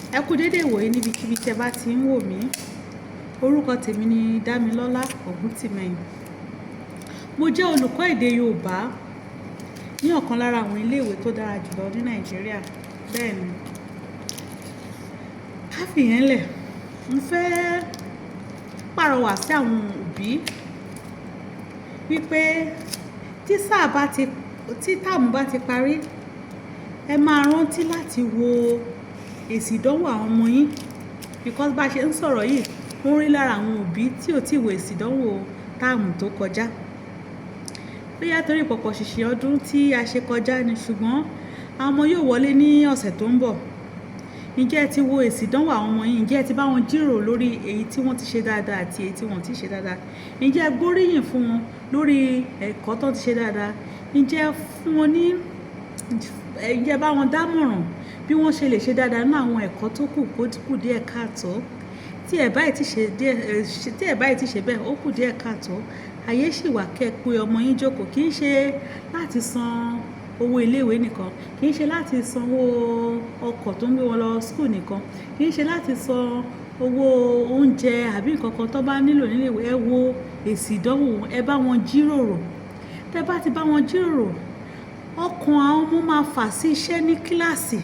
Ẹ kú dédé ìwòyí níbikíbi tẹ́ bá ti ń wò mí. Orúkọ tèmi ni Dámilọ́lá Ògúntìmẹ̀yìn. Mo jẹ́ olùkọ́ èdè Yorùbá ní ọ̀kan lára àwọn iléèwé tó dára jùlọ ní Nàìjíríà. Bẹ́ẹ̀ ni, ká fìyẹn lẹ̀. Mo fẹ́ pàrọwà sí àwọn òbí wípé tí táàmù bá ti parí, ẹ máa rántí láti wo èsì ìdánwò àwọn ọmọ yín, because bá ṣe ń sọ̀rọ̀ yìí wọ́n rí lára àwọn òbí tí ò tí wo èsì ìdánwò táàmù tó kọjá. Bóyá torí pọ̀pọ̀ ṣìnṣìn ọdún tí a ṣe kọjá ni, ṣùgbọ́n àwọn ọmọ yóò wọlé ní ọ̀sẹ̀ tó ń bọ̀. Ǹjẹ́ ẹ ti wo èsì ìdánwò àwọn ọmọ yín? Ǹjẹ́ ẹ ti bá wọn jíròrò lórí èyí tí wọ́n ti ṣe dáadáa àti èyí tí wọ́n ti ṣe dáadáa? Ǹjẹ́ ẹ gbóríyìn fún wọn lórí ẹ̀kọ́ tó ti ṣe dáadáa? Ǹjẹ́ ẹ bá wọn dámọ̀ràn bí wọ́n ṣe lè ṣe dáadáa ní àwọn ẹ̀kọ́ tó kù díẹ̀ káàtó? Tí ẹ báyìí ti ṣe bẹ́ẹ̀, ó kù díẹ̀ káàtó. Ayé ṣì wà kẹ́ pé ọmọ yín jókòó, kì í ṣe láti san owó iléèwé nìkan, kì í ṣe láti san owó ọkọ̀ tó ń gbé wọn lọ school nìkan, kì í ṣe láti san owó oúnjẹ àbí nǹkan kan tó bá nílò níléèwé. Ẹ wo èsì ìdánwò, ẹ bá wọn jíròrò. Tẹ́ bá ti bá wọn jíròrò, ọkàn àwọn ọmọ máa fà sí iṣẹ́ ní kíláàsì.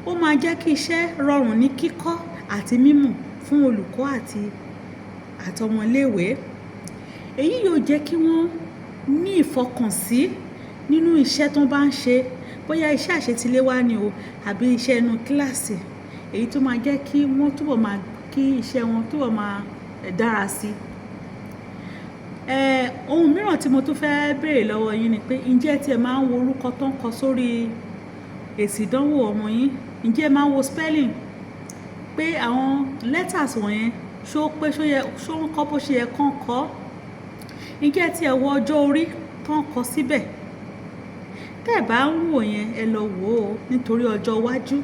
Ó máa jẹ́ kí iṣẹ́ rọrùn ní kíkọ́ àti mímọ̀ fún olùkọ́ àti ọmọ iléèwé. Èyí yóò jẹ́ kí wọ́n ní ìfọkànsí nínú iṣẹ́ tó bá ń ṣe, bóyá iṣẹ́ àṣetiléwá ni o àbí iṣẹ́ inú kíláàsì. Èyí tó máa jẹ́ kí iṣẹ́ wọn túbọ̀ máa dára sí. Ohun mìíràn tí mo tún fẹ́ béèrè lọ́wọ́ yín ni pé ǹjẹ́ tí ẹ máa ń wo orúkọ tó ń kọ sórí èsì ìdánwò ọmọ yín? Ǹjẹ́ ẹ máa ń wo spelling pé àwọn letters wọ̀nyẹn ṣó ń kọ́ bó ṣe yẹ kán kọ́? Ǹjẹ́ tí ẹ wo ọjọ́ orí tó ń kọ síbẹ̀? Tẹ́ ẹ bá ń wò yẹn, ẹ lọ wò ó nítorí ọjọ́ iwájú.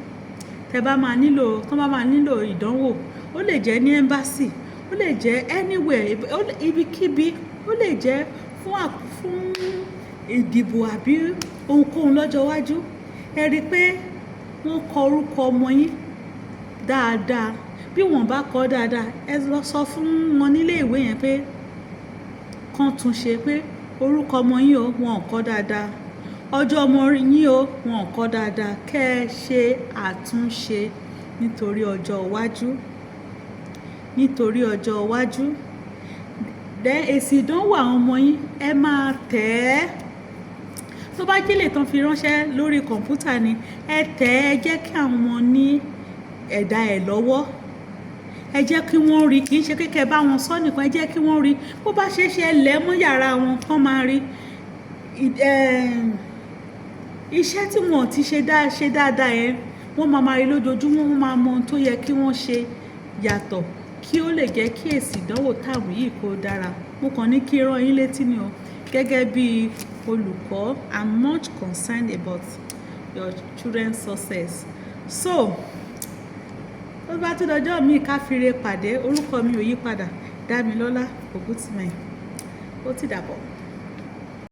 Tó bá máa nílò ìdánwò, ó lè jẹ́ ní embassy, ó lè jẹ́ anywhere, ibikíbi, ó lè jẹ́ fún ìdìbò àbí ohunkóhun lọ́jọ́ iwájú. Ẹ rí i pé wọ́n kọ orúkọ ọmọ yín dáadáa. Bí wọ́n bá kọ dáadáa, ẹ lọ sọ fún wọn nílé ìwé yẹn pé kán tún ṣe, pé orúkọ ọmọ yín o, wọn ò kọ dáadáa. Ọjọ́ ọmọ yín o, wọn ò kọ dáadáa. Kẹ́ ẹ ṣe àtúnṣe nítorí ọjọ́ iwájú. Èsì ìdánwò àwọn ọmọ yín ẹ máa tẹ̀ ẹ́. Tó bá jẹ́lẹ̀ tán fi ránṣẹ́ lórí kọ̀ǹpútà ni, ẹ tẹ̀ ẹ́. Ẹ jẹ́ kí àwọn ọmọ ní ẹ̀dà ẹ̀ lọ́wọ́. Ẹ jẹ́ kí wọ́n rí, kì í ṣe kékeré bá wọn sọ nìkan. Ẹ jẹ́ kí wọ́n rí. Bó bá ṣe é lẹ̀ mọ́ yàrá wọn kán máa rí. Iṣẹ́ tí wọ́n ti ṣe dáadáa yẹn, wọ́n máa rí lójoojúmọ́. Wọ́n máa mọ ohun tó yẹ kí wọ́n ṣe yàtọ̀, kí ó lè jẹ́ kí èsì ìdánwò táàmù yìí kó dára. Mo kàn ní kí rán yín létí ni o. Gẹ́gẹ́ bí olùkọ́, I'm much concerned about your children's success. So, ó bá tún dọjọ́ mi ká fire pàdé. Orúkọ mi ò yí padà, Dámilọ́lá Ògúntìmẹ̀yìn. Ó ti dàbọ̀.